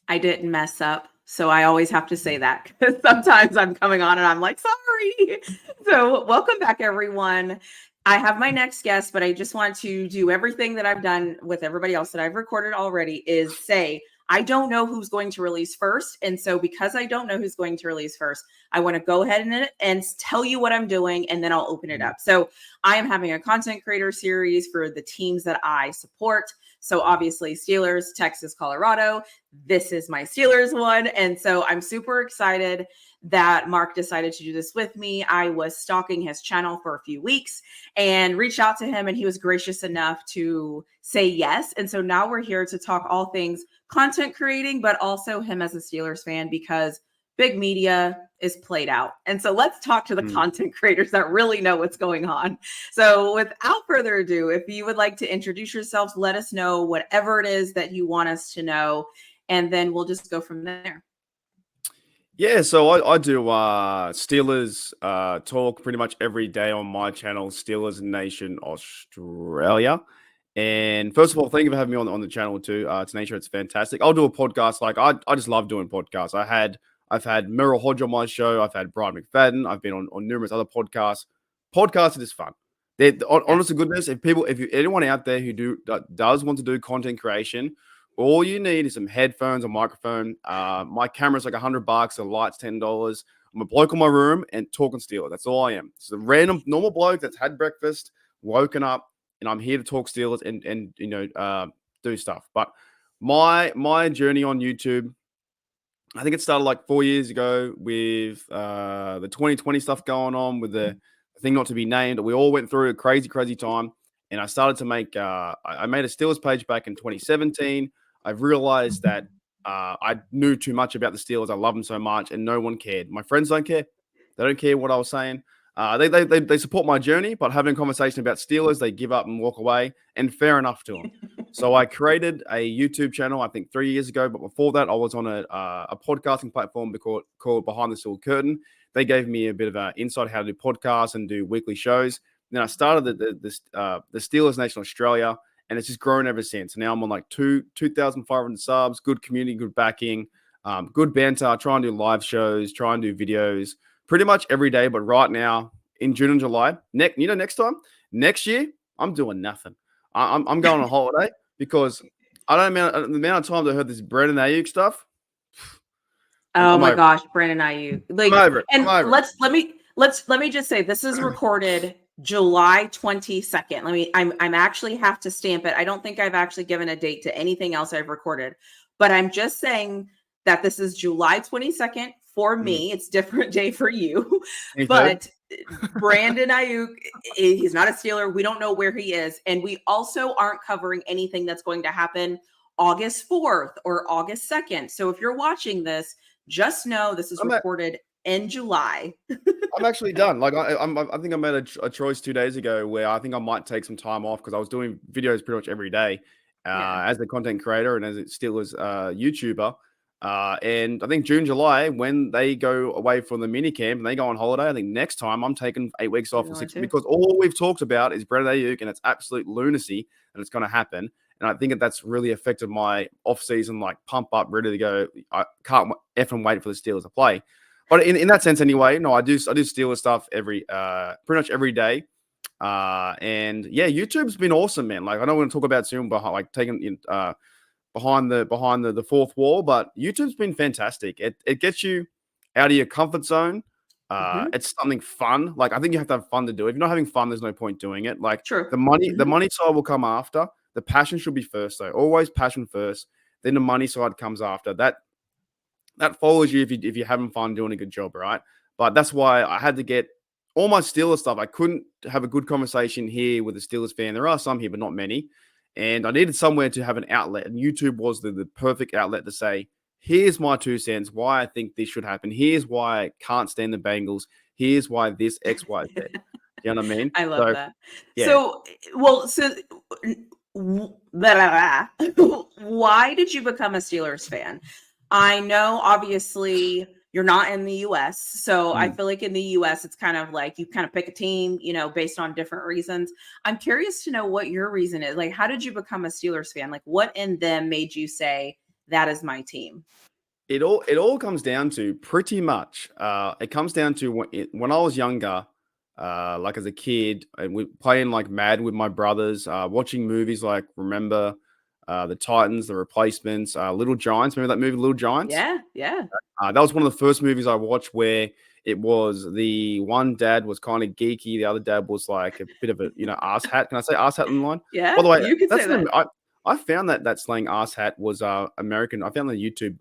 I didn't mess up. So I always have to say that because sometimes I'm coming on and I'm like, sorry. So welcome back, everyone. I have my next guest, but I just want to do everything that I've done with everybody else that I've recorded already is say, I don't know who's going to release first. And so because I don't know who's going to release first, I want to go ahead and tell you what I'm doing, and then I'll open it up. So I am having a content creator series for the teams that I support. So obviously Steelers, Texas, Colorado. This is my Steelers one. And so I'm super excited that Mark decided to do this with me. I was stalking his channel for a few weeks and reached out to him, and he was gracious enough to say yes. And so now we're here to talk all things content creating, but also him as a Steelers fan, because big media is played out. And so let's talk to the content creators that really know what's going on. So without further ado, if you would like to introduce yourselves, let us know whatever it is that you want us to know, and then we'll just go from there. Yeah, so I do Steelers talk pretty much every day on my channel, Steelers Nation Australia. And first of all, thank you for having me on the channel too. It's nature, it's fantastic. I'll do a podcast. Like I just love doing podcasts. I've had Merrill Hodge on my show. I've had Brian McFadden. I've been on numerous other podcasts. Podcasts are just fun. Honest to goodness, if anyone out there who does want to do content creation, all you need is some headphones, a microphone. My camera's like $100, the light's $10. I'm a bloke in my room and talking Steelers. That's all I am. It's a random, normal bloke that's had breakfast, woken up, and I'm here to talk Steelers and do stuff. But my journey on YouTube, I think it started like 4 years ago with the 2020 stuff going on with the thing not to be named. We all went through a crazy time, and I started to make. I made a Steelers page back in 2017. I've realized that I knew too much about the Steelers. I love them so much, and no one cared. My friends don't care. They don't care what I was saying. They support my journey, but having a conversation about Steelers, they give up and walk away, and fair enough to them. So I created a YouTube channel, I think 3 years ago. But before that, I was on a podcasting platform called Behind the Steel Curtain. They gave me a bit of an insight how to do podcasts and do weekly shows. Then I started the Steelers Nation Australia, and it's just grown ever since. Now I'm on like 2,500 subs, good community, good backing, good banter. Try and do live shows, try and do videos pretty much every day. But right now in June and July, next year, I'm doing nothing. I'm going on holiday because I don't know the amount of times I heard this Brandon Ayuk stuff. Oh my gosh, Brandon Ayuk. Like, I'm over it. And let me just say, this is recorded July 22nd. I'm actually have to stamp it. I don't think I've actually given a date to anything else I've recorded, but I'm just saying that this is July 22nd for me. It's different day for you, but Brandon Ayuk, he's not a Steeler. We don't know where he is. And we also aren't covering anything that's going to happen August 4th or August 2nd. So if you're watching this, just know this is recorded in July. I'm actually done. Like I think I made a choice 2 days ago where I think I might take some time off because I was doing videos pretty much every day as a content creator and as a Steelers YouTuber. And I think June, July, when they go away from the mini camp and they go on holiday, I think next time I'm taking 8 weeks off because all we've talked about is Brandon Ayuk, and it's absolute lunacy and it's going to happen. And I think that's really affected my off-season, like pump up, ready to go. I can't effing wait for the Steelers to play. But in that sense, anyway, no, I do Steelers stuff pretty much every day. And yeah, YouTube's been awesome, man. Like I know we're going to talk about soon, but like taking behind the fourth wall, but YouTube's been fantastic. It gets you out of your comfort zone. It's something fun. Like I think you have to have fun to do it. If you're not having fun, there's no point doing it. Like the money side will come after. The passion should be first, though. Always passion first. Then the money side comes after. That follows you if you're having fun doing a good job, right? But that's why I had to get all my Steelers stuff. I couldn't have a good conversation here with a Steelers fan. There are some here, but not many. And I needed somewhere to have an outlet. And YouTube was the perfect outlet to say, here's my 2 cents, why I think this should happen. Here's why I can't stand the Bengals. Here's why this X, Y, Z. You know what I mean? I love that. Yeah. Why did you become a Steelers fan? I know, obviously, you're not in the U.S., so I feel like in the U.S., it's kind of like you kind of pick a team, based on different reasons. I'm curious to know what your reason is. Like, how did you become a Steelers fan? Like, what in them made you say, that is my team. It all comes down to pretty much. It comes down to when I was younger, like as a kid, and we playing like Madden with my brothers, watching movies like Remember, the Titans, The Replacements, Little Giants. Remember that movie, Little Giants? Yeah. That was one of the first movies I watched where it was the one dad was kind of geeky, the other dad was like a bit of a ass hat. Can I say ass hat in the line? Yeah, By the way, you can say that. I found that slang ass hat was American. I found it on YouTube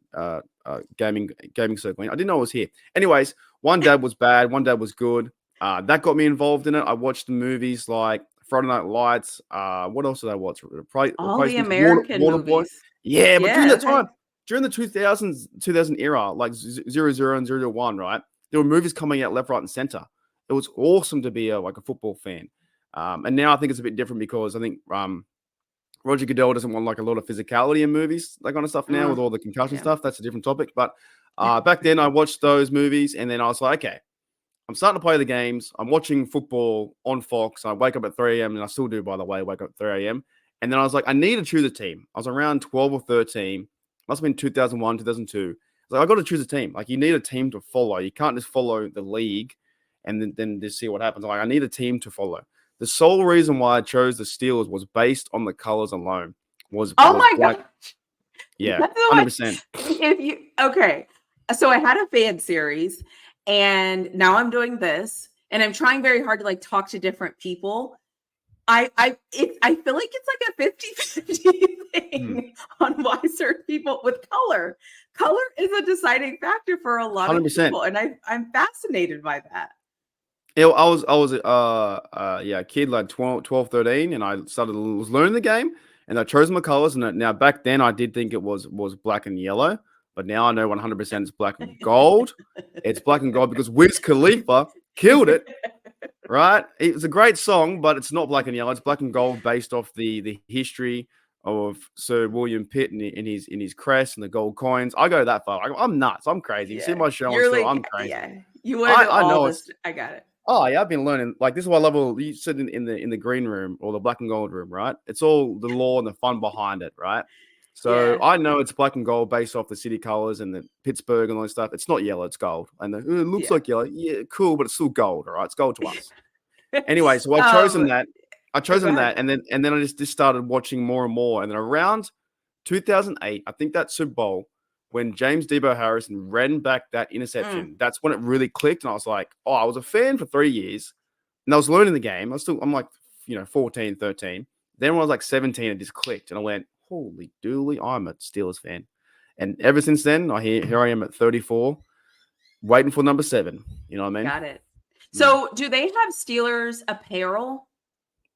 gaming circling. I didn't know it was here. Anyways, one dad was bad, one dad was good. That got me involved in it. I watched the movies like Friday Night Lights. What else did I watch? All the Replacements, American Waterboy. movies. Yeah, but during Yeah, that time, during the 2000 era, like 00 and 001, right? There were movies coming out left, right, and center. It was awesome to be like a football fan. And now I think it's a bit different because I think Roger Goodell doesn't want like a lot of physicality in movies, that kind of stuff now with all the concussion stuff. That's a different topic. But back then I watched those movies and then I was like, okay, I'm starting to play the games. I'm watching football on Fox. I wake up at 3 a.m. and I still do, by the way, wake up at 3 a.m. And then I was like, I need to choose a team. I was around 12 or 13. Must have been 2001, 2002. So I got to choose a team. Like you need a team to follow. You can't just follow the league and then just see what happens. Like I need a team to follow. The sole reason why I chose the Steelers was based on the colors alone. Was my black. God. Yeah, That's 100%. Okay. So I had a fan series and now I'm doing this and I'm trying very hard to like talk to different people. I feel like it's like a 50-50 thing on why certain people with color. Color is a deciding factor for a lot 100%. of people. And I'm fascinated by that. Yeah, I was a kid like 12, 13, and I was learning the game, and I chose my colors. And now back then, I did think it was black and yellow, but now I know 100% it's black and gold. It's black and gold because Wiz Khalifa killed it, right? It was a great song, but it's not black and yellow. It's black and gold based off the history of Sir William Pitt in his crest and the gold coins. I go that far. I'm nuts. I'm crazy. You see my show on still. I'm crazy. Yeah. You want to know all this. I got it. Oh yeah, I've been learning. Like this is why I love all you sit in the green room or the black and gold room, right? It's all the lore and the fun behind it, right? So I know it's black and gold based off the city colors and the Pittsburgh and all that stuff. It's not yellow, it's gold. And it looks like yellow. Yeah, cool, but it's still gold, all right? It's gold to us. Anyway, so I've chosen that. And then I just started watching more and more. And then around 2008, I think that Super Bowl, when James Debo Harrison ran back that interception, that's when it really clicked. And I was like, oh, I was a fan for 3 years and I was learning the game. I'm like, 14, 13. Then when I was like 17, it just clicked and I went, holy dooly, I'm a Steelers fan. And ever since then, here I am at 34, waiting for number 7. You know what I mean? Got it. So do they have Steelers apparel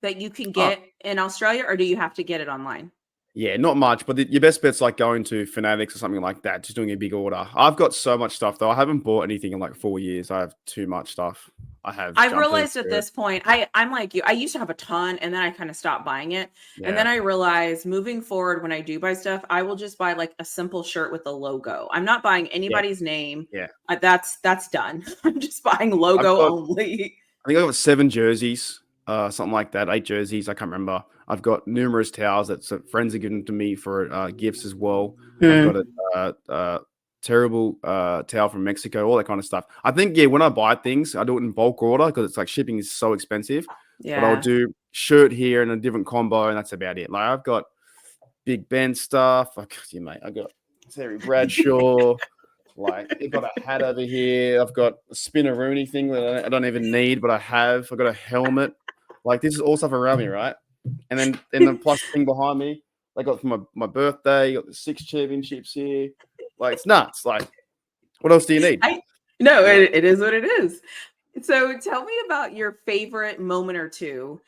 that you can get in Australia or do you have to get it online? Yeah, not much, but your best bet's like going to Fanatics or something like that, just doing a big order. I've got so much stuff, though. I haven't bought anything in like 4 years. I have too much stuff. I've realized at this point, I'm like you. I used to have a ton, and then I kind of stopped buying it. Yeah. And then I realized moving forward, when I do buy stuff, I will just buy like a simple shirt with a logo. I'm not buying anybody's name. Yeah. That's done. I'm just buying logo only. I think I've got 7 jerseys, something like that, 8 jerseys. I can't remember. I've got numerous towels that friends are giving to me for gifts as well. I've got a terrible towel from Mexico, all that kind of stuff. I think, when I buy things, I do it in bulk order because it's like shipping is so expensive. Yeah. But I'll do shirt here and a different combo, and that's about it. Like I've got Big Ben stuff. I got Terry Bradshaw. Like I've got a hat over here. I've got a Spinneroonie thing that I don't even need, but I have. I've got a helmet. Like this is all stuff around me, right? And then the plus thing behind me, I got for my birthday. Got the 6 championships here. Like it's nuts. Like what else do you need? It is what it is. So tell me about your favorite moment or two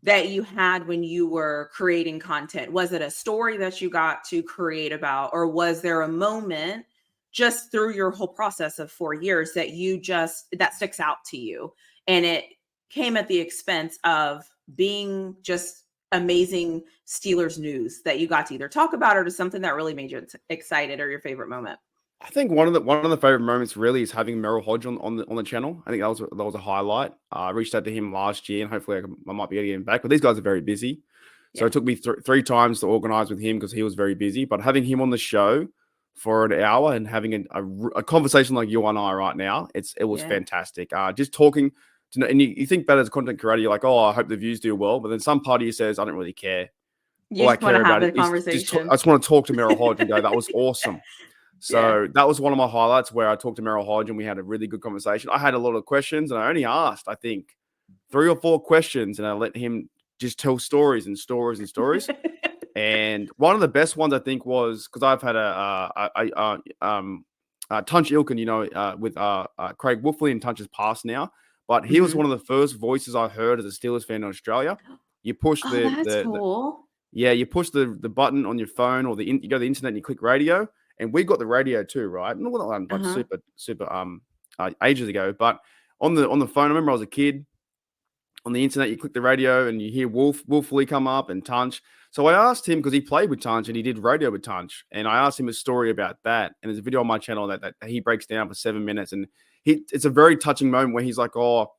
that you had when you were creating content. Was it a story that you got to create about, or was there a moment just through your whole process of 4 years that sticks out to you and it came at the expense of being just amazing Steelers news that you got to either talk about or to something that really made you excited, or your favorite moment? I think one of the favorite moments really is having Merrill Hodge on the channel. I think that was a highlight. I reached out to him last year, and hopefully I might be getting him back. But these guys are very busy, So Yeah. it took me three times to organize with him because he was very busy. But having him on the show for an hour and having a conversation like you and I right now, it was Yeah. fantastic. Just talking to, and you think about it as a content creator, you're like, oh, I hope the views do well. But then some part of you says, I don't really care. You All I just want care to have about a is conversation. I just want to talk to Meryl Hodge and go, that was awesome. Yeah. So that was one of my highlights where I talked to Meryl Hodge and we had a really good conversation. I had a lot of questions and I only asked, I think, 3 or 4 questions, and I let him just tell stories and stories and stories. And one of the best ones I think was because I've had Tunch Ilkin, with Craig Wolfley, and Tunch has passed now, but he was Mhm. one of the first voices I heard as a Steelers fan in Australia. You push Oh, that's cool. you push the button on your phone or you go to the internet and you click radio, and we got the radio too, right? Not like Uh-huh. super ages ago, but on the phone. I remember I was a kid. On the internet, you click the radio and you hear Wolfley come up and Tunch. So I asked him because he played with Tunch and he did radio with Tunch, and I asked him a story about that. And there's a video on my channel that he breaks down for 7 minutes, and it's a very touching moment where he's like, "Oh,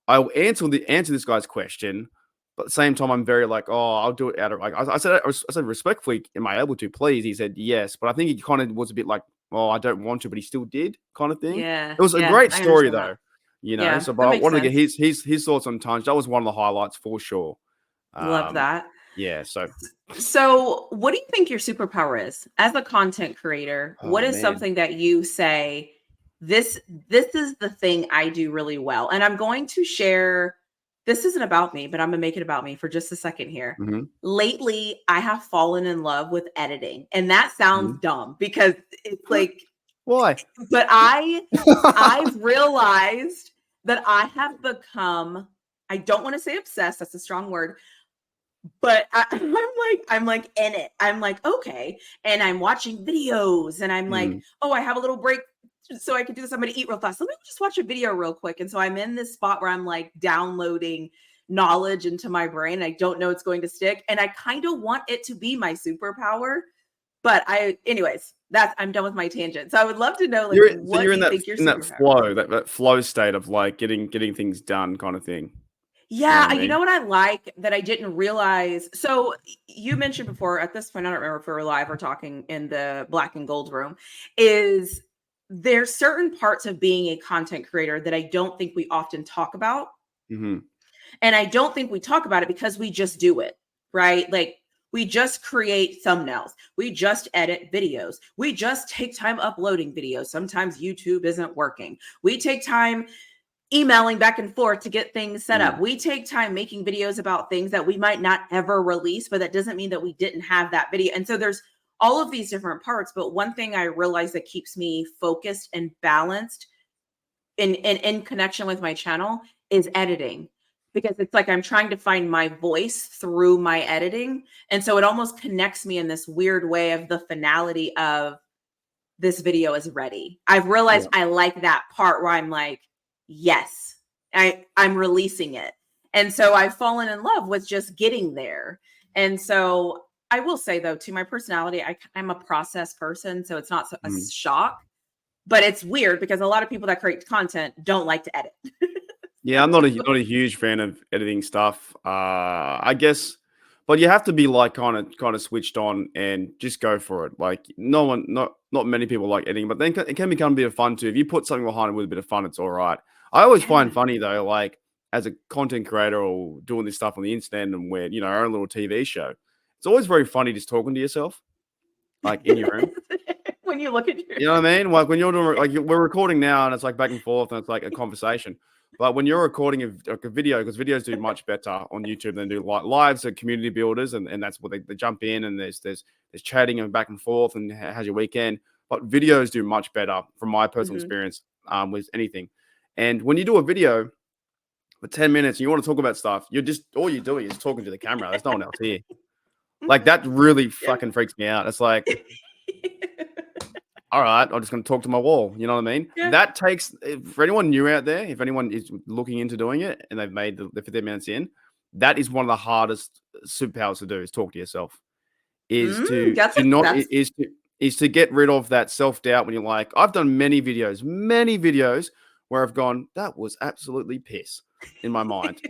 I'll answer this guy's question, but at the same time, I'm very like, oh, I'll do it out of like I said respectfully, am I able to please? He said yes, but I think he kind of was a bit like, oh, I don't want to, but he still did, kind of thing. Yeah. It was a Yeah. great I story understand that. though, Yeah. So, but That I makes wanted to get sense. his thoughts on Tunch. That was one of the highlights for sure. Love that. Yeah. So, So, what do you think your superpower is as a content creator? What oh is man. something that you say this is the thing I do really well? And I'm going to share this isn't about me, but I'm going to make it about me for just a second here. Mm-hmm. Lately, I have fallen in love with editing. And that sounds Mm-hmm. dumb because it's like Why? but I've realized that I have become I don't want to say obsessed, that's a strong word, but I'm like in it. I'm like, okay. And I'm watching videos and I'm like, Mm, oh, I have a little break so I can do this. I'm going to eat real fast. Let me just watch a video real quick. And so I'm in this spot where I'm like downloading knowledge into my brain. I don't know it's going to stick. And I kind of want it to be my superpower. But anyways, I'm done with my tangent. So I would love to know, like, what you're do in you think your that superpower? flow, that flow state of like getting things done, kind of thing. You know Yeah, what I you mean? know what I like that I didn't realize? So you mentioned before at this point, I don't remember if we were live or talking in the black and gold room, is there's certain parts of being a content creator that I don't think we often talk about. Mm-hmm. And I don't think we talk about it because we just do it, right? Like we just create thumbnails. We just edit videos. We just take time uploading videos. Sometimes YouTube isn't working. We take time emailing back and forth to get things set up. Mm. We take time making videos about things that we might not ever release, but that doesn't mean that we didn't have that video. And so there's all of these different parts. But one thing I realize that keeps me focused and balanced in connection with my channel is editing, because it's like I'm trying to find my voice through my editing. And so it almost connects me in this weird way of the finality of this video is ready. I've realized Yeah. I like that part where I'm like, yes, I'm releasing it. And so I've fallen in love with just getting there. And so I will say though, to my personality, I'm a process person. So it's not a Mm. shock, but it's weird because a lot of people that create content don't like to edit. Yeah, I'm not a huge fan of editing stuff. I guess, but you have to be like kind of switched on and just go for it. Like not many people like editing, but then it can become a bit of fun too. If you put something behind it with a bit of fun, it's all right. I always find Yeah. funny though, like as a content creator or doing this stuff on the internet and we're our own little TV show. It's always very funny just talking to yourself, like in your room. When you look at your You know what I mean? Like when you're doing like we're recording now and it's like back and forth and it's like a conversation. But when you're recording a video, because videos do much better on YouTube than do lives are community builders, and that's what they jump in and there's chatting and back and forth and how's your weekend. But videos do much better from my personal Mhm. experience with anything. And when you do a video for 10 minutes and you want to talk about stuff, you're just all you're doing is talking to the camera. There's no one else here. Like that really Yeah. fucking freaks me out. It's like, all right, I'm just going to talk to my wall. You know what I mean? Yeah. That takes, for anyone new out there, if anyone is looking into doing it and they've made the 15 minutes in, that is one of the hardest superpowers to do is talk to yourself. Is to not That's is to get rid of that self doubt when you're like, I've done many videos where I've gone, that was absolutely piss in my mind,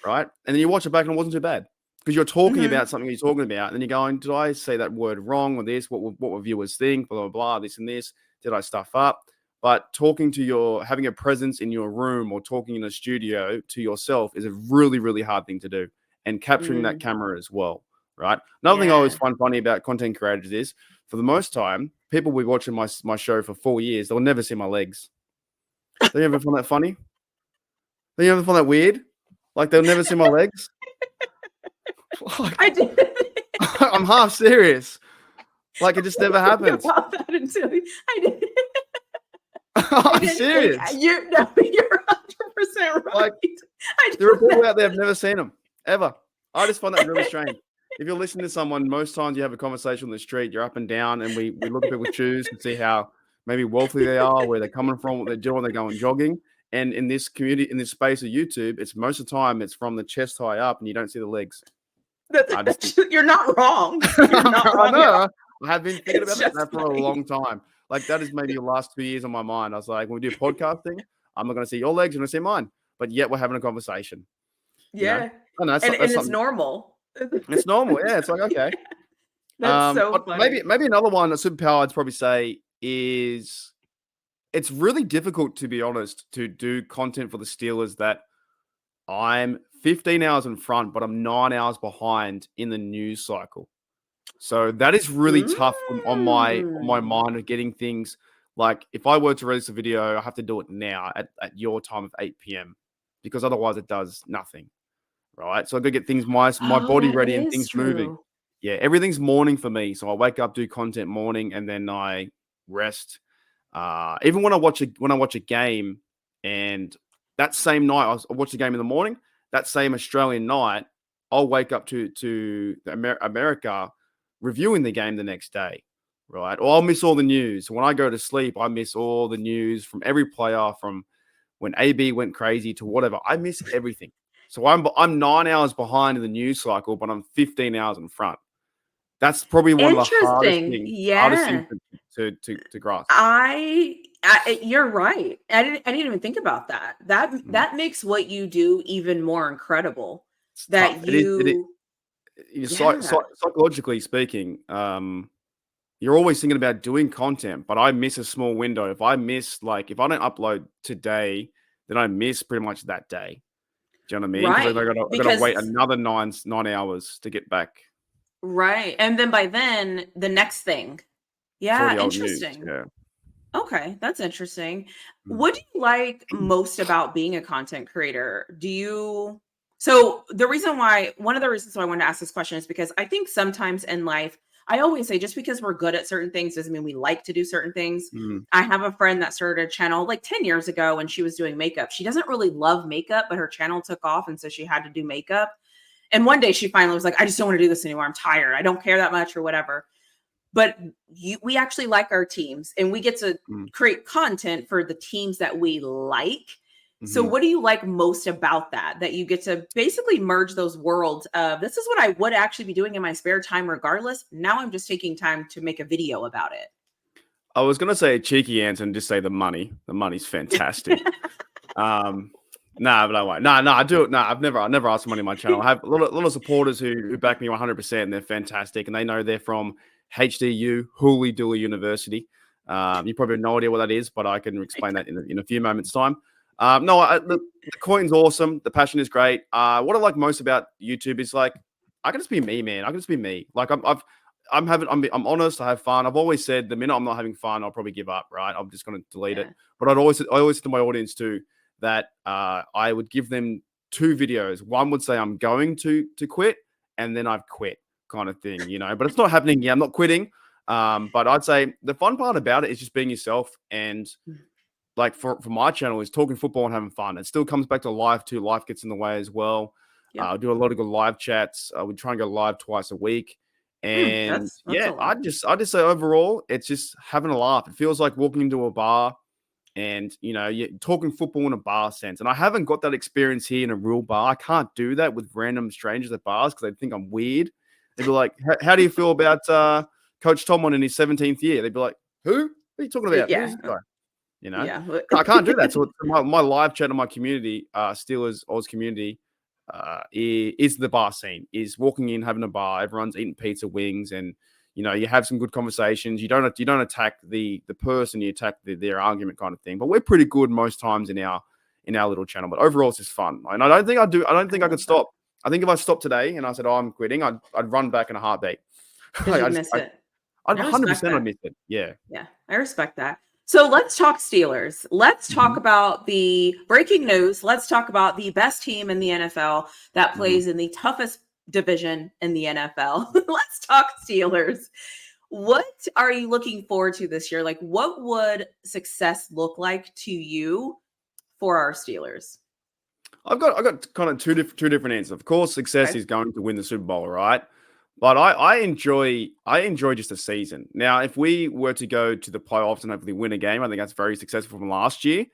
right? And then you watch it back and it wasn't too bad. because you're talking Mhm. about something you're talking about, and then you're going, did I say that word wrong or this? What will viewers think? Blah, blah, blah, this and this. Did I stuff up? But having a presence in your room or talking in a studio to yourself is a really, really hard thing to do. And capturing that Mm, camera as well, right? Another thing I always yeah. find funny about content creators is, for the most time, people will be watching my show for 4 years. They'll never see my legs. Do you ever find that funny? Do you ever find that weird? Like, they'll never see my legs? I Like, didn't I'm half serious. Like, it just never think happens. about that until I didn't. I I'm didn't think serious. you're 100% Like, right. I there are did people not. out there have never seen them, ever. I just find that really strange. If you're listening to someone, most times you have a conversation on the street, you're up and down, and we look at people's shoes and see how maybe wealthy they are, where they're coming from, what they're doing, they're going jogging. And in this community, in this space of YouTube, it's most of the time it's from the chest high up, and you don't see the legs. I just think You're not wrong. You're not I wrong at all. know. I have been thinking It's about just that for a funny. long time. Like, that is maybe the last 2 years on my mind. I was like, when we do podcasting, I'm not going to see your legs, you're going to see mine. But yet we're having a conversation. You know, Yeah. I know And that's it's something. normal. It's normal. Yeah, it's like, okay. That's so But maybe funny. another one, a superpower I'd probably say is, it's really difficult, to be honest, to do content for the Steelers that I'm 15 hours in front, but I'm 9 hours behind in the news cycle. So that is really tough on my Mm. mind of getting things. Like, if I were to release a video, I have to do it now at your time of 8 p.m. because otherwise it does nothing. Right. So I got to get things, my Oh, body that ready and is things moving. true. Yeah, everything's morning for me. So I wake up, do content morning, and then I rest. Even when I watch a game, and that same night I watch the game in the morning, that same Australian night, I'll wake up to America reviewing the game the next day, right? Or I'll miss all the news. When I go to sleep, I miss all the news from every player, from when AB went crazy to whatever. I miss everything. So I'm 9 hours behind in the news cycle, but I'm 15 hours in front. That's probably one of the Interesting. hardest things Yeah. to grasp. You're right. I didn't even think about that. Mm. That makes what you do even more incredible. It's tough. That It is you psy Yeah. psychologically speaking, you're always thinking about doing content, but I miss a small window. If I don't upload today, then I miss pretty much that day. Do you know what I mean? Because Right. I gotta wait Because another 9 hours to get back. right. And then by then, the next thing. It's Yeah, already old news. interesting. Yeah. Okay, that's interesting. Mm. What do you like most about being a content creator? Do you So the reason why one of the reasons why I wanted to ask this question is because I think sometimes in life, I always say just because we're good at certain things doesn't mean we like to do certain things. Mm. I have a friend that started a channel like 10 years ago when she was doing makeup. She doesn't really love makeup, but her channel took off and so she had to do makeup. And one day she finally was like, I just don't want to do this anymore. I'm tired. I don't care that much or whatever. But we actually like our teams and we get to Mm. create content for the teams that we like. So Mhm. what do you like most about that? That you get to basically merge those worlds of this is what I would actually be doing in my spare time regardless. Now I'm just taking time to make a video about I was gonna say a cheeky answer and just say the money. The money's fantastic. it. Nah, but I won't. No, I do it. No, I've never asked for money on my channel. I have a lot of supporters who back me 100%, and they're fantastic, and they know they're from HDU, Hooley Dooly University. You probably have no idea what that is, but I can explain that in a few moments' time. No, the coin's awesome. The passion is great. What I like most about YouTube is, like, I can just be me, man. I can just be me. Like, I'm honest. I have fun. I've always said the minute I'm not having fun, I'll probably give up. Right? I'm just going to delete it. Yeah. But I always say to my audience too that I would give them two videos. One would say I'm going to quit, and then I've quit, kind of thing. But it's not happening. Yeah, I'm not quitting. But I'd say the fun part about it is just being yourself, and like for my channel is talking football and having fun. It still comes back to life too. Life gets in the way as well. Yep. I do a lot of good live chats. We try and go live twice a week. And That's yeah, a lot. I just say overall, it's just having a laugh. It feels like walking into a bar and you're talking football in a bar sense. And I haven't got that experience here in a real bar. I can't do that with random strangers at bars because they think I'm weird. They'd be like, How do you feel about Coach Tomlin in his 17th year?" They'd be like, "Who? What are you talking about? Who's Yeah. this guy?" You know, Yeah. I can't do that. So my live chat in my community, Steelers Oz community, is the bar scene. Is walking in, having a bar, everyone's eating pizza, wings, and you have some good conversations. You don't attack the person, you attack their argument kind of thing. But we're pretty good most times in our little channel. But overall, it's just fun. And I don't think I could stop. I think if I stopped today and I said, "Oh, I'm quitting," I'd run back in a heartbeat. Because you miss it. I'd 100% I'd miss it. Yeah. Yeah, I respect that. So let's talk Steelers. Let's talk about the breaking news. Let's talk about the best team in the NFL that plays in the toughest division in the NFL. Let's talk Steelers. What are you looking forward to this year? Like, what would success look like to you for our Steelers? I've got kind of two different answers. Of course, success is going to win the Super Bowl, right? But I enjoy just a season. Now, if we were to go to the playoffs and hopefully win a game, I think that's very successful from last year.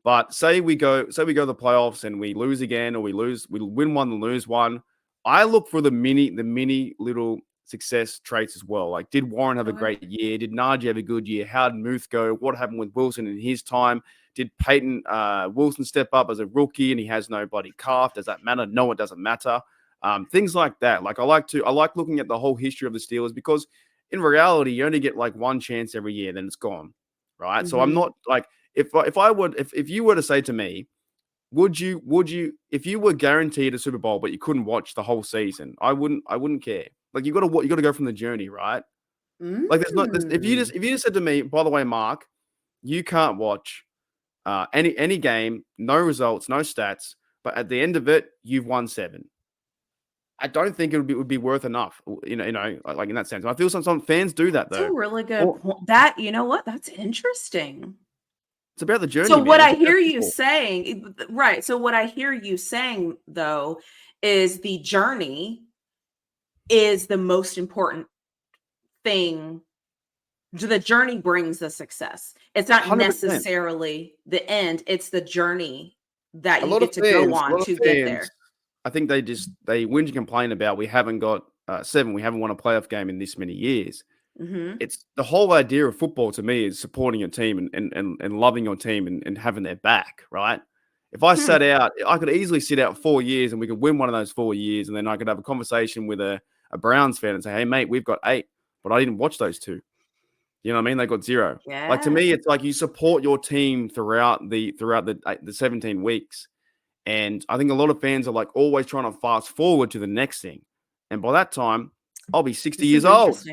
But say we go to the playoffs and we lose again, or we win one and lose one. I look for the mini little success traits as well. Like, did Warren have a great year? Did Najee have a good year? How did Muth go? What happened with Wilson in his time? Did Peyton Wilson step up as a rookie and he has no bloody calf? Does that matter? No, it doesn't matter. Things like that. Like, I like looking at the whole history of the Steelers, because in reality, you only get like one chance every year, then it's gone, right? So I'm not like, if you were to say to me, would you if you were guaranteed a Super Bowl but you couldn't watch the whole season, I wouldn't care. Like, you got to go from the journey, right? Like, if you just said to me, by the way, Mark, you can't watch any game, no results, no stats, but at the end of it, you've won 7. I don't think it would be worth enough, like in that sense. And I feel some fans do that, though. That's a really good point. That, you know what? That's interesting. It's about the journey. So what I hear you saying, right? So what I hear you saying, though, is the journey is the most important thing. The journey brings the success. It's not 100%. Necessarily the end. It's the journey that you get to go on to get there. I think they whinge and complain about, we haven't got 7. We haven't won a playoff game in this many years. It's the whole idea of football to me is supporting your team and loving your team and having their back, right? If I sat out, I could easily sit out 4 years and we could win one of those 4 years, and then I could have a conversation with a Browns fan and say, "Hey, mate, we've got 8, but I didn't watch those 2." You know what I mean? They got 0. Yeah. Like, to me, it's like you support your team throughout the 17 weeks. And I think a lot of fans are like always trying to fast forward to the next thing. And by that time, I'll be 60 years old.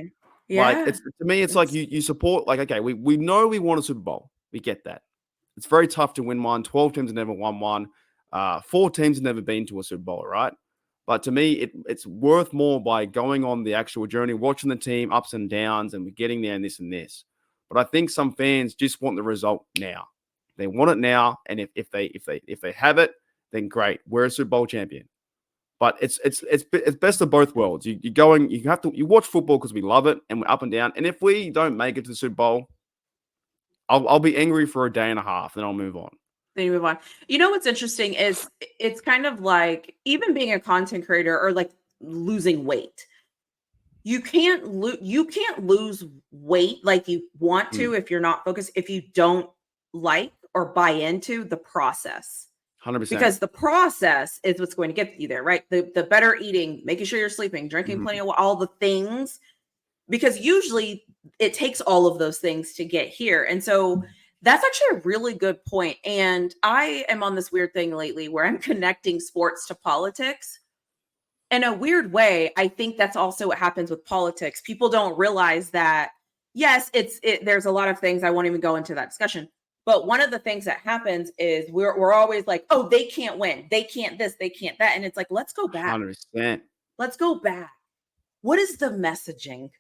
Yeah. Like, to me, it's like you support, like, okay, we know we want a Super Bowl. We get that. It's very tough to win one. 12 teams have never won one. 4 teams have never been to a Super Bowl, right? But to me, it's worth more by going on the actual journey, watching the team ups and downs, and we're getting there and this and this. But I think some fans just want the result now. They want it now, and if they have it, then great, we're a Super Bowl champion. But it's best of both worlds. You watch football because we love it and we're up and down. And if we don't make it to the Super Bowl, I'll be angry for a day and a half, then I'll move on. Then you move on. You know what's interesting is it's kind of like even being a content creator or like losing weight. You can't lose weight like you want to if you're not focused, if you don't like or buy into the process. 100%. Because the process is what's going to get you there, right? The better eating, making sure you're sleeping, drinking plenty of all the things, because usually it takes all of those things to get here. And so that's actually a really good point. And I am on this weird thing lately where I'm connecting sports to politics. In a weird way, I think that's also what happens with politics. People don't realize that, yes, there's a lot of things. I won't even go into that discussion. But one of the things that happens is we're always like, oh, they can't win. They can't this, they can't that. And it's like, let's go back. 100%. Let's go back. What is the messaging?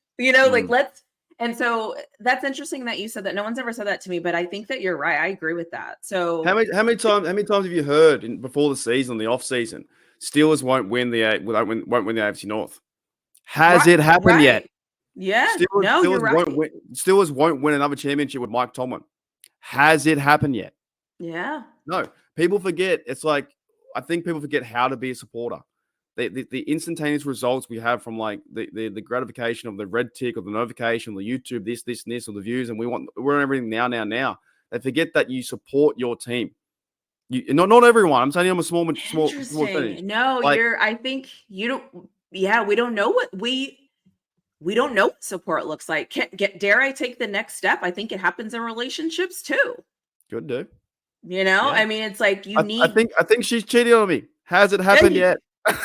And so that's interesting that you said that. No one's ever said that to me, but I think that you're right. I agree with that. So how many times have you heard before the season, the off season, Steelers won't win the AFC North? Has it happened yet? Yeah. You're right. Steelers won't win another championship with Mike Tomlin. Has it happened yet? Yeah. No. People forget. It's like, I think people forget how to be a supporter. The instantaneous results we have from like the gratification of the red tick or the notification, the YouTube, this, or the views, and we're everything now. They forget that you support your team. Not everyone. I'm saying I'm a small percentage. Interesting. No, Like, I think you don't, yeah, we don't know what we don't know what support looks like. Dare I take the next step? I think it happens in relationships too. good dude. I Yeah. mean, it's like you I need, think she's cheating on me. Has it happened yet?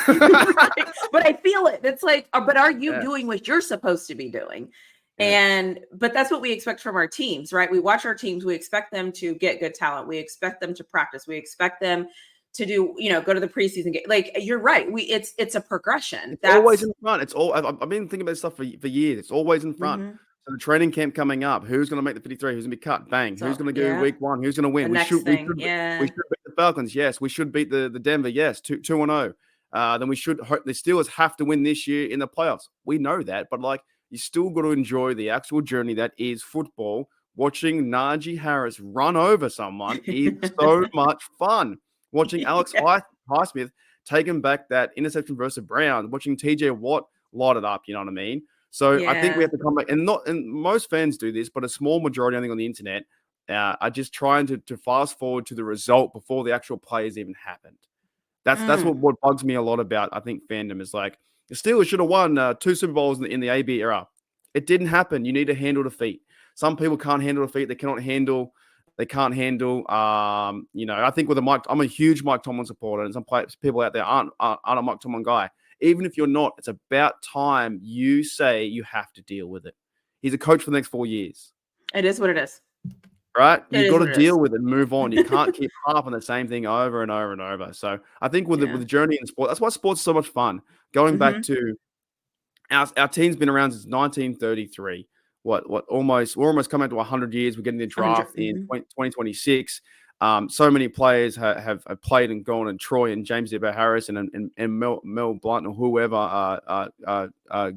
right? But I feel it. It's like, but are you Yeah. doing what you're supposed to be doing? Yeah. But that's what we expect from our teams, right? We watch our teams, we expect them to get good talent, we expect them to practice, we expect them to do, go to the preseason game. Like you're right. It's a progression. It's always in front. It's all I've been thinking about this stuff for years. It's always in front. Mhm. So the training camp coming up, who's going to make the 53? Who's going to be cut? Bang. Who's So going to do yeah, week 1? Who's going to the win? next thing. We Yeah. should beat the Falcons. Yes, we should beat the Denver. Yes, 2-0. Then we should hope the Steelers have to win this year in the playoffs. We know that, but like you still got to enjoy the actual journey that is football. Watching Najee Harris run over someone is so much fun. Watching Alex Yeah. Highsmith taking back that interception versus Brown, watching TJ Watt light it up, you know what I mean? So I think we Yeah. have to come back, and most fans do this, but a small majority, I think, on the internet are just trying to fast forward to the result before the actual plays even happened. That's Mm. what bugs me a lot about, I think, fandom is like the Steelers should have won 2 Super Bowls in the AB era. It didn't happen. You need to handle defeat. Some people can't handle defeat. They can't handle. I think with I'm a huge Mike Tomlin supporter, and some people out there aren't a Mike Tomlin guy. Even if you're not, it's about time you say you have to deal with it. He's a coach for the next 4 years. It is what it is. Right? It You've is got to what it is. deal with it and move on. You can't keep harping the same thing over and over and over. So I think with Yeah. the journey in sport, that's why sports is so much fun. Going back Mhm. to our team's been around since 1933. We're almost coming to 100 years. We're getting the 100. draft in Mhm. 2026. So many players have played and gone, and Troy and James Debo Harris and Mel Blunt or whoever,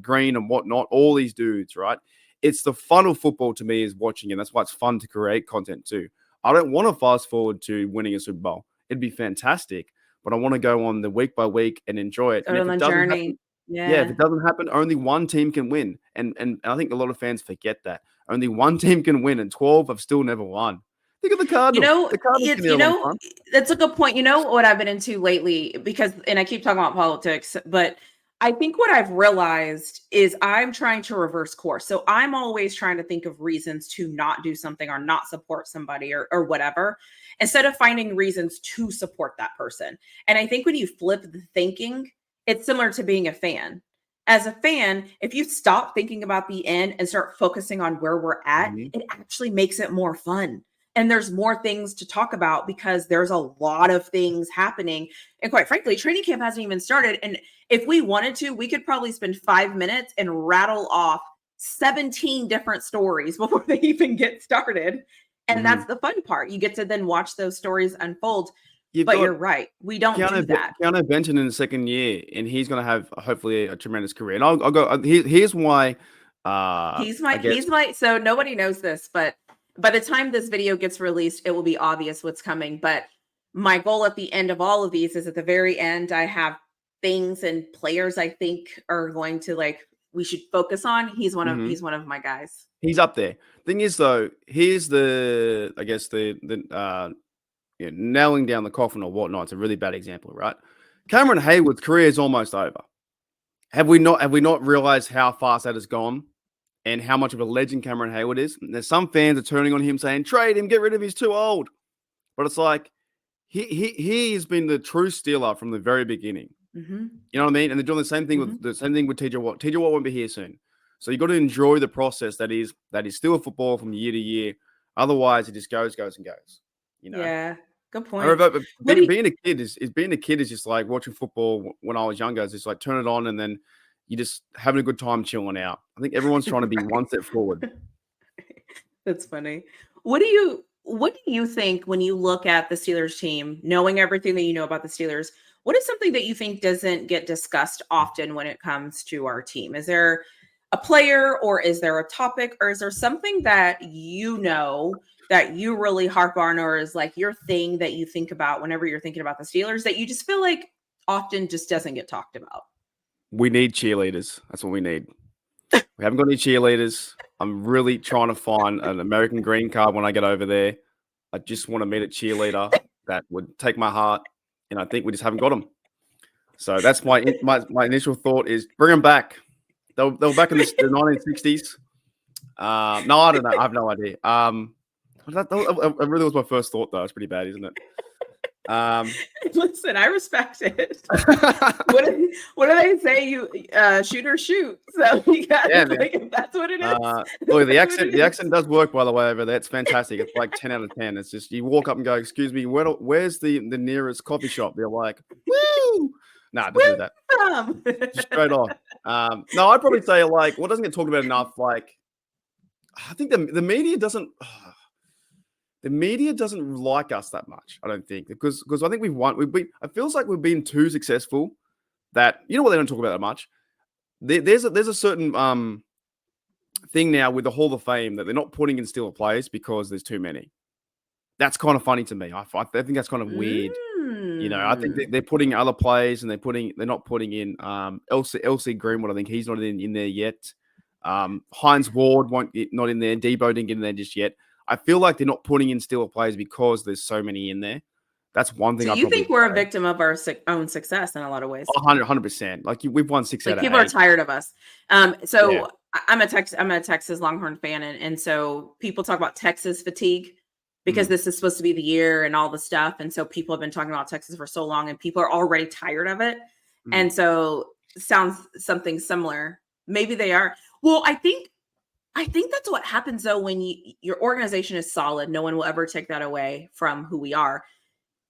Green and whatnot. All these dudes, right? It's the fun of football to me is watching it. That's why it's fun to create content too. I don't want to fast forward to winning a Super Bowl. It'd be fantastic, but I want to go on the week by week and enjoy it. And Go on if it the doesn't happen, journey. yeah, if Yeah. it doesn't happen, only one team can win. And I think a lot of fans forget that. Only one team can win, and 12 have still never won. Think of the Cardinals. The Cardinals can It's never won. that's a good point. You know what I've been into lately, because and I keep talking about politics, but I think what I've realized is I'm trying to reverse course. So I'm always trying to think of reasons to not do something or not support somebody or whatever, instead of finding reasons to support that person. And I think when you flip the thinking, it's similar to being a fan. As a fan, if you stop thinking about the end and start focusing on where we're at, Mhm. it actually makes it more fun. And there's more things to talk about because there's a lot of things happening. And quite frankly, training camp hasn't even started. And if we wanted to, we could probably spend 5 minutes and rattle off 17 different stories before they even get started. And that's Mhm. the fun part. You get to then watch those stories unfold. You've But got you're right. We don't do that. Keanu Benton in the second year, and he's going to have hopefully a tremendous career. And I'll go. Here's why. I guess. He's my so nobody knows this, but by the time this video gets released, it will be obvious what's coming. But my goal at the end of all of these is at the very end, I have things and players I think are going to we should focus on. Mhm. He's one of my guys. He's up there. Thing is, though, here's the I guess nailing down the coffin or whatnot. It's a really bad example, right? Cameron Hayward's career is almost over. Have we not realized how fast that has gone and how much of a legend Cameron Hayward is? And there's some fans are turning on him saying, trade him, get rid of him, he's too old. But it's like he has been the true Steeler from the very beginning. Hmm. You know what I mean? And they're doing the same thing with TJ Watt. TJ Watt won't be here soon. So you got to enjoy the process that is still a football from year to year. Otherwise, it just goes and goes. You know. Yeah, good I point. remember What do you, being a kid is being a kid is just like watching football when I was younger. It's just like turn it on and then you just having a good time chilling out. I think everyone's trying to be one step forward. That's funny. What do you think when you look at the Steelers team, knowing everything that you know about the Steelers? What is something that you think doesn't get discussed often when it comes to our team? Is there a player or is there a topic or is there something that that you really harp on or is like your thing that you think about whenever you're thinking about the Steelers that you just feel like often just doesn't get talked about? We need cheerleaders. That's what we need. We haven't got any cheerleaders. I'm really trying to find an American green card when I get over there. I just want to meet a cheerleader. that would take my heart, and I think we just haven't got them. So that's my initial thought is bring them back. They were back in the 1960s. No, I don't know. I have no idea. That really was my first thought, though. It's pretty bad, isn't it? Listen, I respect it. What do they say? You shoot or shoot. So you got if that's what it is. Look, the accent does work, by the way, over there. It's fantastic. It's like 10 out of 10. It's just you walk up and go, "Excuse me, where's the nearest coffee shop?" They're like, "Woo!" Nah, don't do that. Just straight on. No, I'd probably say like what doesn't get talked about enough. Like, I think the media doesn't. The media doesn't like us that much, I don't think, because I think we've won. It feels like we've been too successful that you know what they don't talk about that much. There's a certain thing now with the Hall of Fame that they're not putting in Steeler players because there's too many. That's kind of funny to me. I think that's kind of weird. You know, I think they're putting other players and they're not putting in LC Greenwood. I think he's not in there yet. Hines Ward not in there. Debo didn't get in there just yet. I feel like they're not putting in Steeler players because there's so many in there. That's one thing. So you think we're a victim of our own success in a lot of ways? 100%. Like we've won 6 out of 8. People are tired of us. So I'm a Texas Longhorn fan, and so people talk about Texas fatigue because this is supposed to be the year and all the stuff, and so people have been talking about Texas for so long, and people are already tired of it. And so sounds something similar. Maybe they are. Well, I think that's what happens though when your organization is solid. No one will ever take that away from who we are.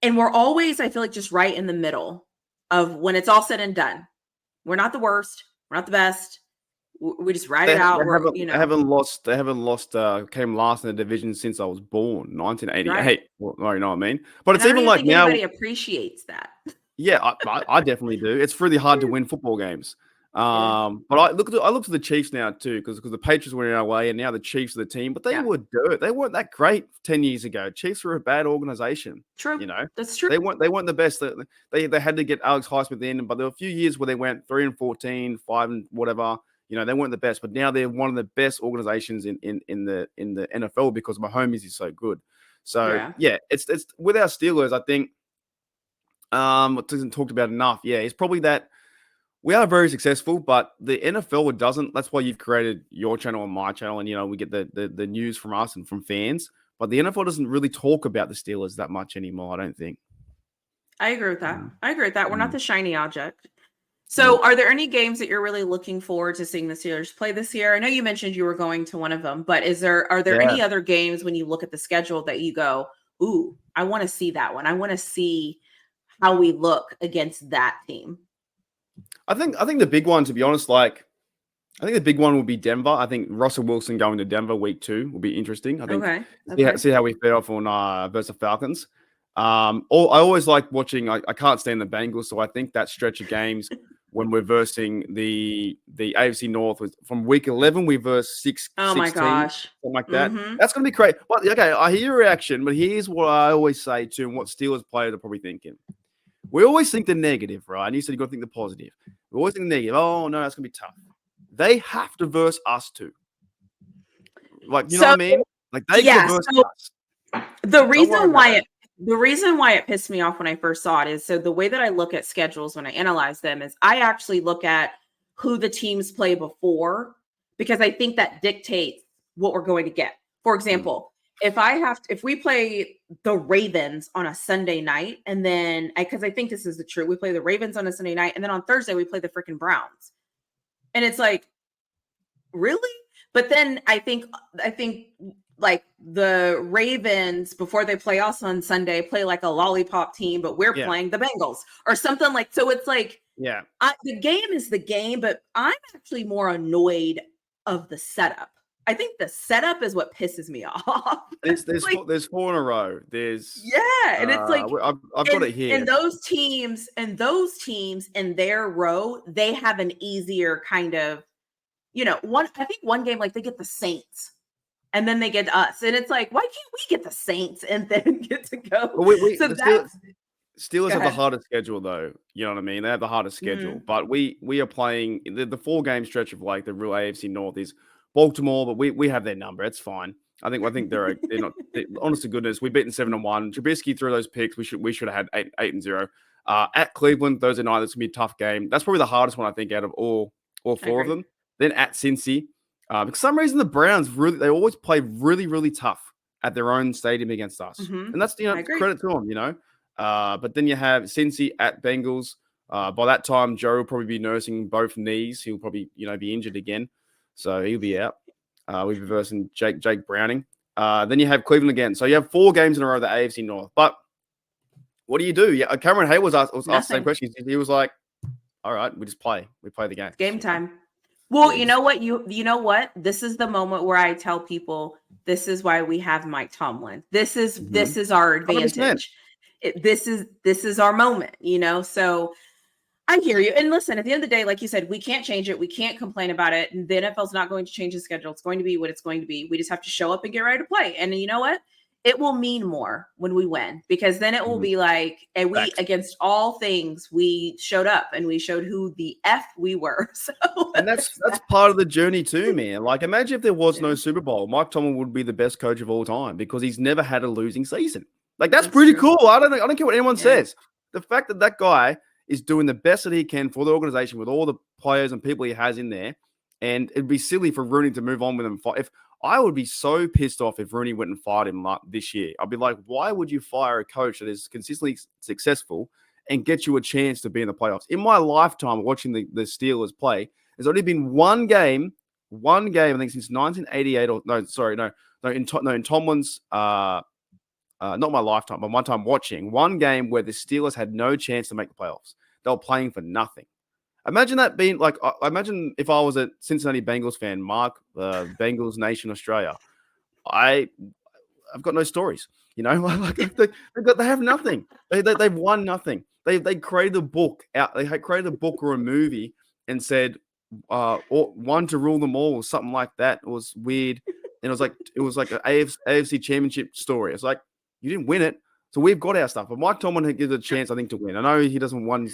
And we're always, I feel like, just right in the middle of when it's all said and done. We're not the worst. We're not the best. We just ride it out. They haven't lost. Came last in the division since I was born, 1988. Right. Well, you know what I mean? But it's even like now. Everybody appreciates that. Yeah, I definitely do. It's really hard to win football games. But I look to the Chiefs now too, because the Patriots were in our way, and now the Chiefs are the team. But they were dirt. They weren't that great 10 years ago. Chiefs were a bad organization. True, you know that's true. They weren't the best. They had to get Alex Highsmith at the end, but there were a few years where they went 3-14, 5 and whatever. You know, they weren't the best, but now they're one of the best organizations in the NFL because Mahomes is so good. So it's with our Steelers. I think what isn't talked about enough. Yeah, it's probably that. We are very successful, but the NFL doesn't. That's why you've created your channel and my channel, and we get the news from us and from fans. But the NFL doesn't really talk about the Steelers that much anymore, I don't think. I agree with that. We're not the shiny object. So, are there any games that you're really looking forward to seeing the Steelers play this year? I know you mentioned you were going to one of them, but are there any other games when you look at the schedule that you go, "Ooh, I want to see that one. I want to see how we look against that team"? I think the big one, to be honest, I think the big one will be Denver. I think Russell Wilson going to Denver week 2 will be interesting. I think see how we fare off on versus the Falcons. I always like watching. I can't stand the Bengals, so I think that stretch of games when we're versing the AFC North from week 11, we verse 6. Oh my gosh, something like that. That's going to be great. But okay, I hear your reaction, but here's what I always say to and what Steelers players are probably thinking. We always think the negative, right? And you said you got to think the positive. We always think the negative. Oh no, that's going to be tough. They have to verse us too. Like, you know what I mean? Like they can verse us. The reason why it pissed me off when I first saw it is so the way that I look at schedules when I analyze them is I actually look at who the teams play before because I think that dictates what we're going to get. For example, if we play the Ravens on a Sunday night, and then because I think this is the truth, we play the Ravens on a Sunday night, and then on Thursday we play the freaking Browns, and it's like, really? But then I think like the Ravens before they play us on Sunday play like a lollipop team, but we're playing the Bengals or something like. So it's like, the game is the game, but I'm actually more annoyed of the setup. I think the setup is what pisses me off. There's 4 in a row. There's and it's like I've got it here. And those teams in their row, they have an easier kind of, I think one game like they get the Saints, and then they get us, and it's like, why can't we get the Saints and then get to go? Steelers have the hardest schedule, though. You know what I mean? They have the hardest schedule, but we are playing the 4-game stretch of like the real AFC North is Baltimore, but we have their number. It's fine. I think they're not. Honest to goodness, we've beaten 7-1. Trubisky threw those picks. We should have had 8-0. At Cleveland Thursday night, that's gonna be a tough game. That's probably the hardest one I think out of all four of them. Then at Cincy, for some reason the Browns they always play really really tough at their own stadium against us, and that's credit to them. But then you have Cincy at Bengals. By that time, Joe will probably be nursing both knees. He'll probably be injured again, so he'll be out. We'll be versing Jake Browning. Then you have Cleveland again. So you have 4 games in a row of the AFC North. But what do you do? Yeah, Cameron Hay was asked the same question. He was like, "All right, we just play. We play the game. Game time." Well, you know what? You know what? This is the moment where I tell people this is why we have Mike Tomlin. This is our advantage. This is our moment. So. I hear you. And listen, at the end of the day, like you said, we can't change it. We can't complain about it. And the NFL's not going to change the schedule. It's going to be what it's going to be. We just have to show up and get ready to play. And you know what? It will mean more when we win, because then it will be like, and we, against all things, we showed up and we showed who the F we were. So and that's part of the journey too, man. Like, imagine if there was no Super Bowl, Mike Tomlin would be the best coach of all time because he's never had a losing season. Like, that's pretty cool. I don't care what anyone says. The fact that guy is doing the best that he can for the organization with all the players and people he has in there. And it'd be silly for Rooney to move on with him. If I would be so pissed off if Rooney went and fired him this year. I'd be like, why would you fire a coach that is consistently successful and get you a chance to be in the playoffs? In my lifetime watching the Steelers play, there's only been one game, I think since 1988 in Tomlin's, not my lifetime, but my time watching, one game where the Steelers had no chance to make the playoffs. They were playing for nothing. Imagine that being like, imagine if I was a Cincinnati Bengals fan, Mark, Bengals Nation Australia. I've got no stories, like they have nothing. They've won nothing. They created a book out. They had created a book or a movie and said, one to rule them all or something like that. It was weird. And it was like an AFC championship story. It's like, you didn't win it. So we've got our stuff. But Mike Tomlin gives a chance, I think, to win. I know he doesn't won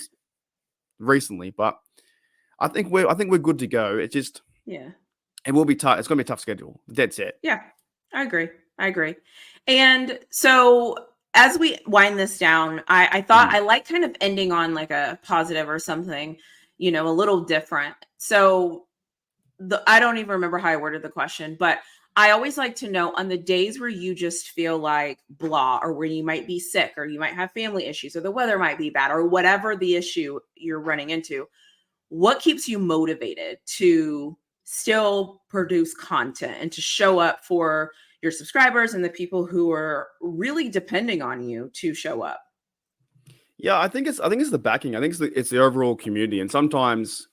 recently, but I think we're good to go. It's just it will be tough. It's going to be a tough schedule. Dead set. Yeah, I agree. And so as we wind this down, I thought I like kind of ending on like a positive or something, a little different. So I don't even remember how I worded the question, but I always like to know on the days where you just feel like blah, or where you might be sick, or you might have family issues, or the weather might be bad, or whatever the issue you're running into, what keeps you motivated to still produce content and to show up for your subscribers and the people who are really depending on you to show up? Yeah, I think it's the backing. I think it's the overall community. And sometimes,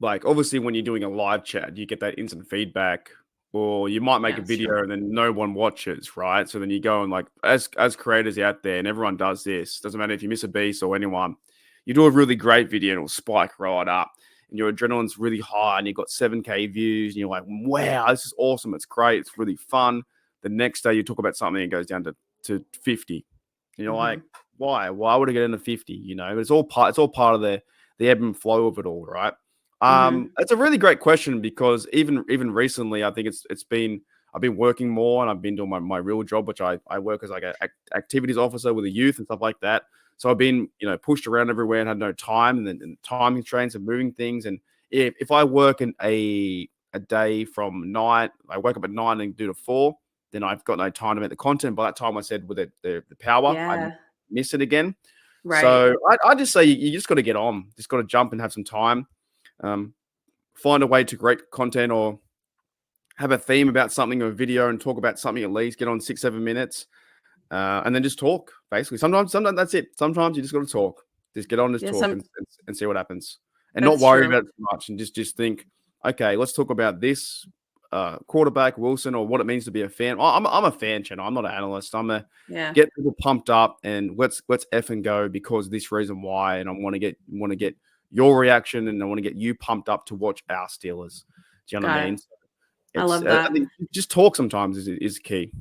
like, obviously when you're doing a live chat, you get that instant feedback. Or you might make a video and then no one watches, right? So then you go and, like, as creators out there, and everyone does this, doesn't matter if you miss a beat or anyone, you do a really great video and it'll spike right up. And your adrenaline's really high and you've got 7K views and you're like, wow, this is awesome. It's great. It's really fun. The next day you talk about something and it goes down to 50. And you're like, why? Why would it get into 50? But it's all part of the ebb and flow of it all, right? It's a really great question because even recently, I think I've been working more and I've been doing my real job, which I work as like an activities officer with the youth and stuff like that. So I've been, pushed around everywhere and had no time and time constraints of moving things. And if I work in a day from 9, I wake up at 9 and do to 4, then I've got no time to make the content. By that time, I said with the power, I miss it again. Right. So I just say you just got to get on, just got to jump and have some time. Find a way to create content or have a theme about something or a video and talk about something at least, get on 6-7 minutes, and then just talk, basically. Sometimes that's it. Sometimes you just got to talk. Just get on, talk and see what happens. And not worry about it too much and just think, okay, let's talk about this quarterback, Wilson, or what it means to be a fan. I'm a fan channel. I'm not an analyst. I'm get people pumped up and let's F and go because this reason why, and I want to get your reaction, and I want to get you pumped up to watch our Steelers. Do you know what I mean? I love that. I think just talk sometimes is key.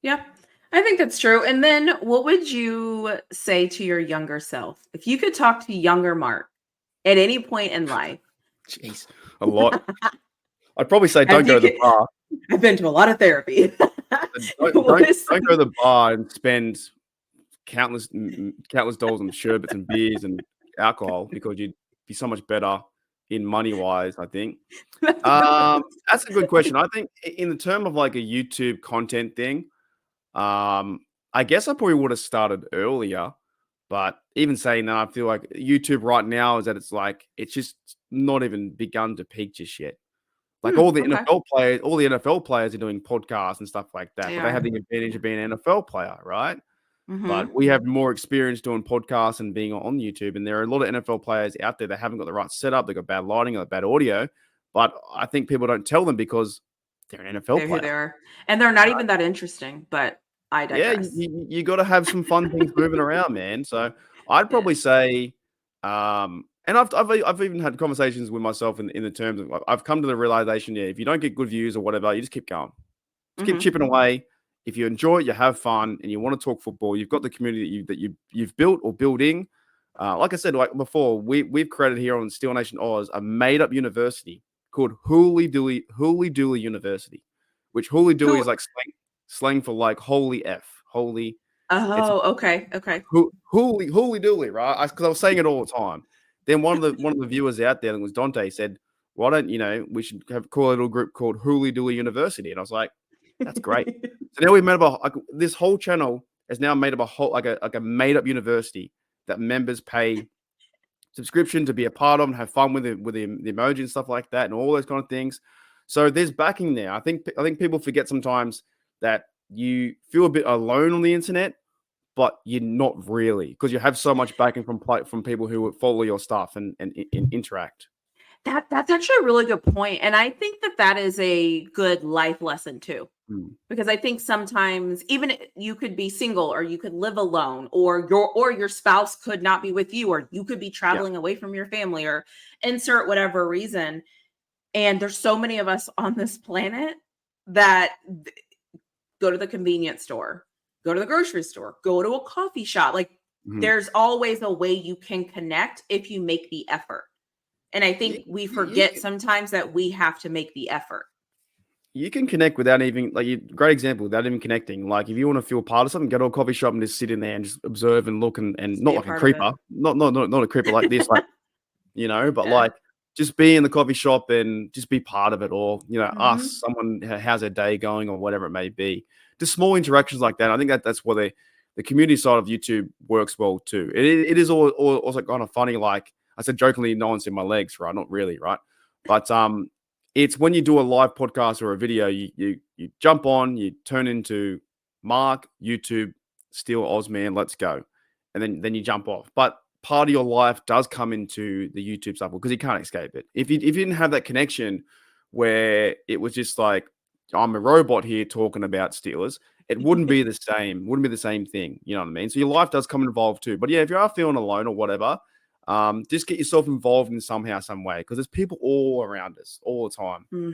Yeah, I think that's true. And then what would you say to your younger self? If you could talk to younger Mark at any point in life. Jeez, a lot. I'd probably say Have don't go you to the ca- bar. I've been to a lot of therapy. Don't go to the bar and spend countless dollars on sherbets and beers and alcohol because you'd be so much better in money wise, I think. That's a good question. I think in the term of like a YouTube content thing, I guess I probably would have started earlier. But even saying that, I feel like YouTube right now is that it's just not even begun to peak just yet. Like all the Okay. NFL players are doing podcasts and stuff like that, They but they have are. the advantage of being an NFL player, right? But Mm-hmm. we have more experience doing podcasts and being on YouTube. And there are a lot of NFL players out there that haven't got the right setup. They've got bad lighting or bad audio. But I think people don't tell them because they're an NFL They're who they player. are. And they're not even that interesting, but I Yeah, digress. you got to have some fun things moving around, man. So I'd Yeah. probably say, and I've even had conversations with myself in the terms of I've come to the realization, yeah, if you don't get good views or whatever, you just keep going, just keep Mm-hmm. chipping away. If you enjoy it, you have fun, and you want to talk football, you've got the community you've built or building. Like I said, like before, we've created here on Steel Nation Oz a made up university called Hooly Dooly University, which Hooly Dooly is Who? like slang for like holy f, holy. It's Oh, okay. Okay. hooly dooly, right? Because I was saying it all the time. Then one of the viewers out there, that was Dante, said, "Why don't we should call a little group called Hooly Dooly University?" And I was like, "That's great." So now we've made up this whole channel is now made up a whole like a made up university that members pay subscription to be a part of and have fun with the emoji and stuff like that and all those kind of things. So there's backing there. I think people forget sometimes that you feel a bit alone on the internet, but you're not really because you have so much backing from people who follow your stuff and interact. That's actually a really good point, and I think that is a good life lesson too. Mm. Because I think sometimes you could be single or you could live alone or your spouse could not be with you or you could be Yeah. traveling away from your family or insert whatever reason. And there's so many of us on this planet that go to the convenience store, go to the grocery store, go to a coffee shop. Like Mhm. there's always a way you can connect if you make the effort. And I You, think we you, forget sometimes that we have to make the effort. you can connect without even great example without even connecting. Like if you want to feel part of something, go to a coffee shop and just sit in there and just observe and look and Just not be a like a part of it. creeper, not a creeper like this, like but Yeah. like just be in the coffee shop and just be part of it, or Hmm. ask someone how's their day going or whatever it may be. Just small interactions like that. I think that's where the community side of YouTube works well too. It is also kind of funny. Like I said jokingly, no one's in my legs, right? Not really, right? But it's when you do a live podcast or a video, you jump on, you turn into Mark, YouTube, Steel Ozman, let's go, and then you jump off. But part of your life does come into the YouTube stuff because you can't escape it. If you didn't have that connection where it was just like I'm a robot here talking about Steelers, it wouldn't be the same. Wouldn't be the same thing. You know what I mean? So your life does come involved too. But yeah, if you are feeling alone or whatever, just get yourself involved in somehow, some way, because there's people all around us all the time. Hmm.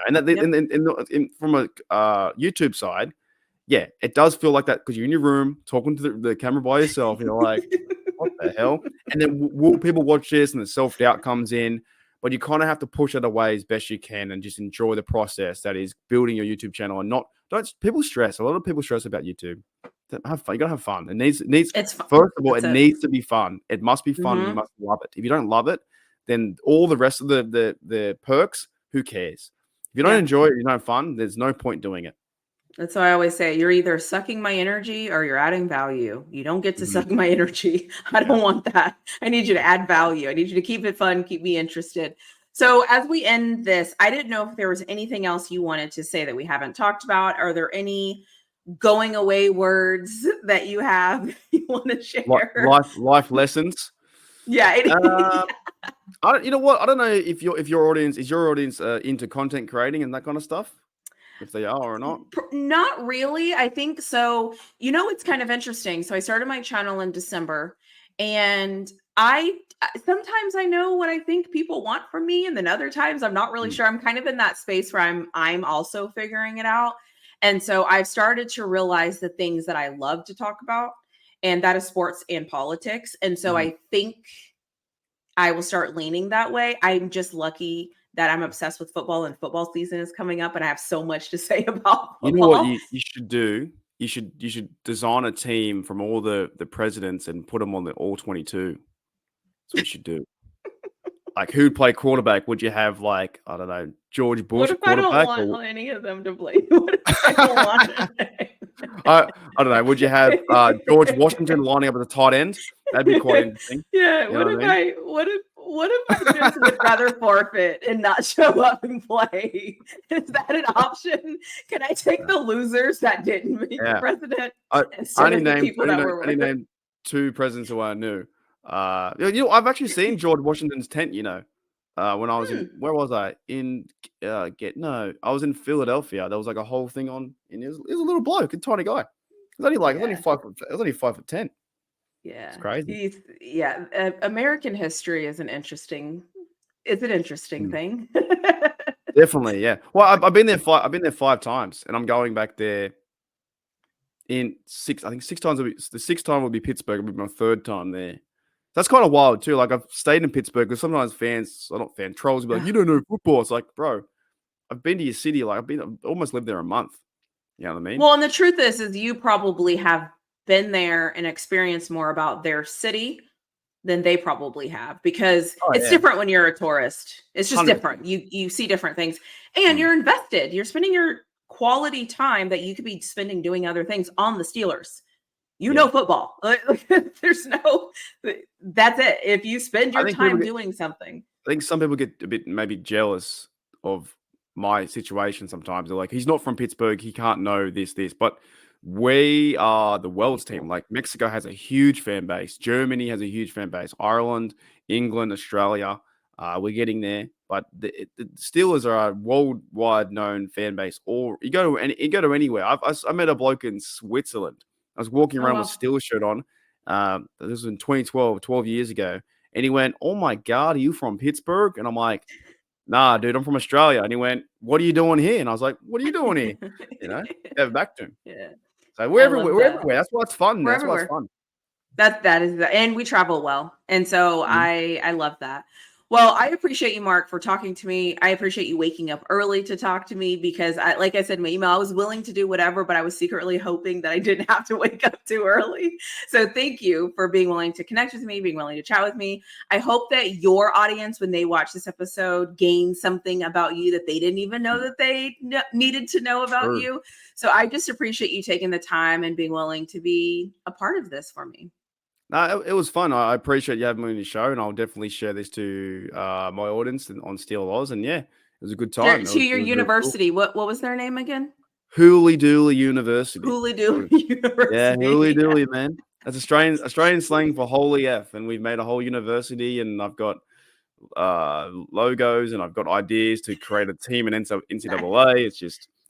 And that Yep. from a YouTube side, yeah, it does feel like that because you're in your room talking to the camera by yourself. You're like, what the hell? And then will people watch this and the self-doubt comes in, but you kind of have to push it away as best you can and just enjoy the process that is building your YouTube channel and don't people stress. A lot of people stress about YouTube. Have fun. You gotta have fun. It needs It's fun. first of all, it That's it. needs to be fun. It must be fun and you Hmm. must love it. If you don't love it, then all the rest of the perks, who cares? If you don't Yeah. enjoy it, you don't have fun, there's no point doing it. That's why I always say you're either sucking my energy or you're adding value. You don't get to Mhm. suck my energy. I Yeah. don't want that. I need you to add value. I need you to keep it fun, keep me interested. So, as we end this, I didn't know if there was anything else you wanted to say that we haven't talked about. Are there any going away words that you have you want to share? Life lessons. Yeah. Um, I don't. You know what? I don't know if your audience is your audience into content creating and that kind of stuff. If they are or not. Not really. I think so. It's kind of interesting. So I started my channel in December and sometimes I know what I think people want from me and then other times I'm not really Mm, sure. I'm kind of in that space where I'm also figuring it out. And so I've started to realize the things that I love to talk about, and that is sports and politics. And so mhm. I think I will start leaning that way. I'm just lucky that I'm obsessed with football and football season is coming up and I have so much to say about You know what football. you should do? You should design a team from all the presidents and put them on the all 22. That's what you should do. Like, who'd play quarterback? Would you have, like, I don't know, George What Bush if I don't quarterback? want Or any of them to play? What if I don't want I don't know. Would you have George Washington lining up at the tight end? That'd be quite interesting. Yeah. You know what I mean? What if I just would rather forfeit and not show up and play? Is that an option? Can I take the losers that didn't make the Yeah. president I instead of the people that were only with named 2 presidents who I knew. I've actually seen George Washington's tent, when I was in where was I? I was in Philadelphia. There was like a whole thing on, and it was a little bloke, a tiny guy. It was only 5'10". Yeah. It's crazy. American history is an interesting thing. Definitely, yeah. Well, I've been there 5 times, and I'm going back there in 6. I think 6 times. The 6th time will be Pittsburgh. It'll be my 3rd time there. That's kind of wild too. Like, I've stayed in Pittsburgh because sometimes trolls will be like, "You don't know football." It's like, bro, I've been to your city. Like, I've almost lived there a month. You know what I mean? Well, and the truth is you probably have been there and experienced more about their city than they probably have, because it's different when you're a tourist. It's just 100%. different. You see different things and you're invested. You're spending your quality time that you could be spending doing other things on the Steelers. You know football. There's no, that's it. If you spend your time doing something. I think some people get a bit maybe jealous of my situation sometimes. They're like, he's not from Pittsburgh. He can't know this. But we are the world's team. Like, Mexico has a huge fan base. Germany has a huge fan base. Ireland, England, Australia. We're getting there. But the Steelers are a worldwide known fan base. Or you go to anywhere. I met a bloke in Switzerland. I was walking around with a Steelers shirt on. This was in 2012, 12 years ago. And he went, "Oh my God, are you from Pittsburgh?" And I'm like, "Nah, dude, I'm from Australia." And he went, "What are you doing here?" And I was like, "What are you doing here?" Gave it back to him. Yeah. So we're everywhere. We're everywhere. That's what's fun. We're That's everywhere. what's fun. That is, and we travel well. And so I love that. Well, I appreciate you, Mark, for talking to me. I appreciate you waking up early to talk to me, because like I said in my email, I was willing to do whatever, but I was secretly hoping that I didn't have to wake up too early. So thank you for being willing to connect with me, being willing to chat with me. I hope that your audience, when they watch this episode, gains something about you that they didn't even know that they needed to know about you. So I just appreciate you taking the time and being willing to be a part of this for me. No, it was fun. I appreciate you having me on the show, and I'll definitely share this to my audience on Steel Oz. And yeah, it was a good time. To your university, cool. What was their name again? Hooly Dooly University. Hooly Dooly University. Yeah, Hooly Dooly, man. That's Australian slang for holy F. And we've made a whole university, and I've got logos, and I've got ideas to create a team in NCAA.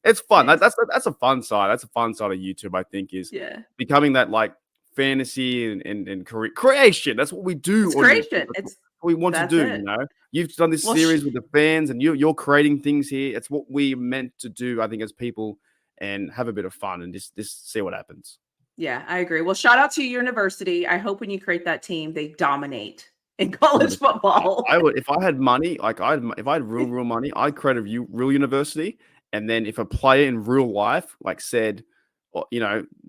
It's fun. Nice. That's a fun side. That's a fun side of YouTube, I think, is becoming that, like, fantasy and creation. That's what we do. It's creation. It's what we want to do. You've done this series with the fans, and you're creating things here. It's what we meant to do, I think, as people, and have a bit of fun and just see what happens. Yeah, I agree. Well, shout out to your university. I hope when you create that team, they dominate in college football. I would, if I had money, like if I had real money, I'd create a real university, and then if a player in real life, like, said,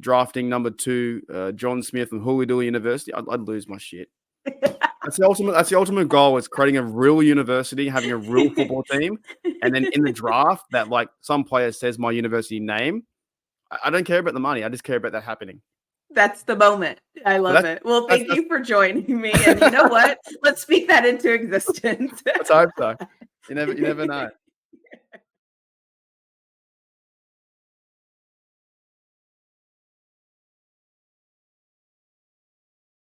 drafting number 2, John Smith from Hooly Dooly University, I'd lose my shit. That's the ultimate goal, is creating a real university, having a real football team, and then in the draft, that, like, some player says my university name. I don't care about the money. I just care about that happening. That's the moment. I love it. Well, thank you for joining me. And you know what? Let's speak that into existence. Let's hope so. You never know.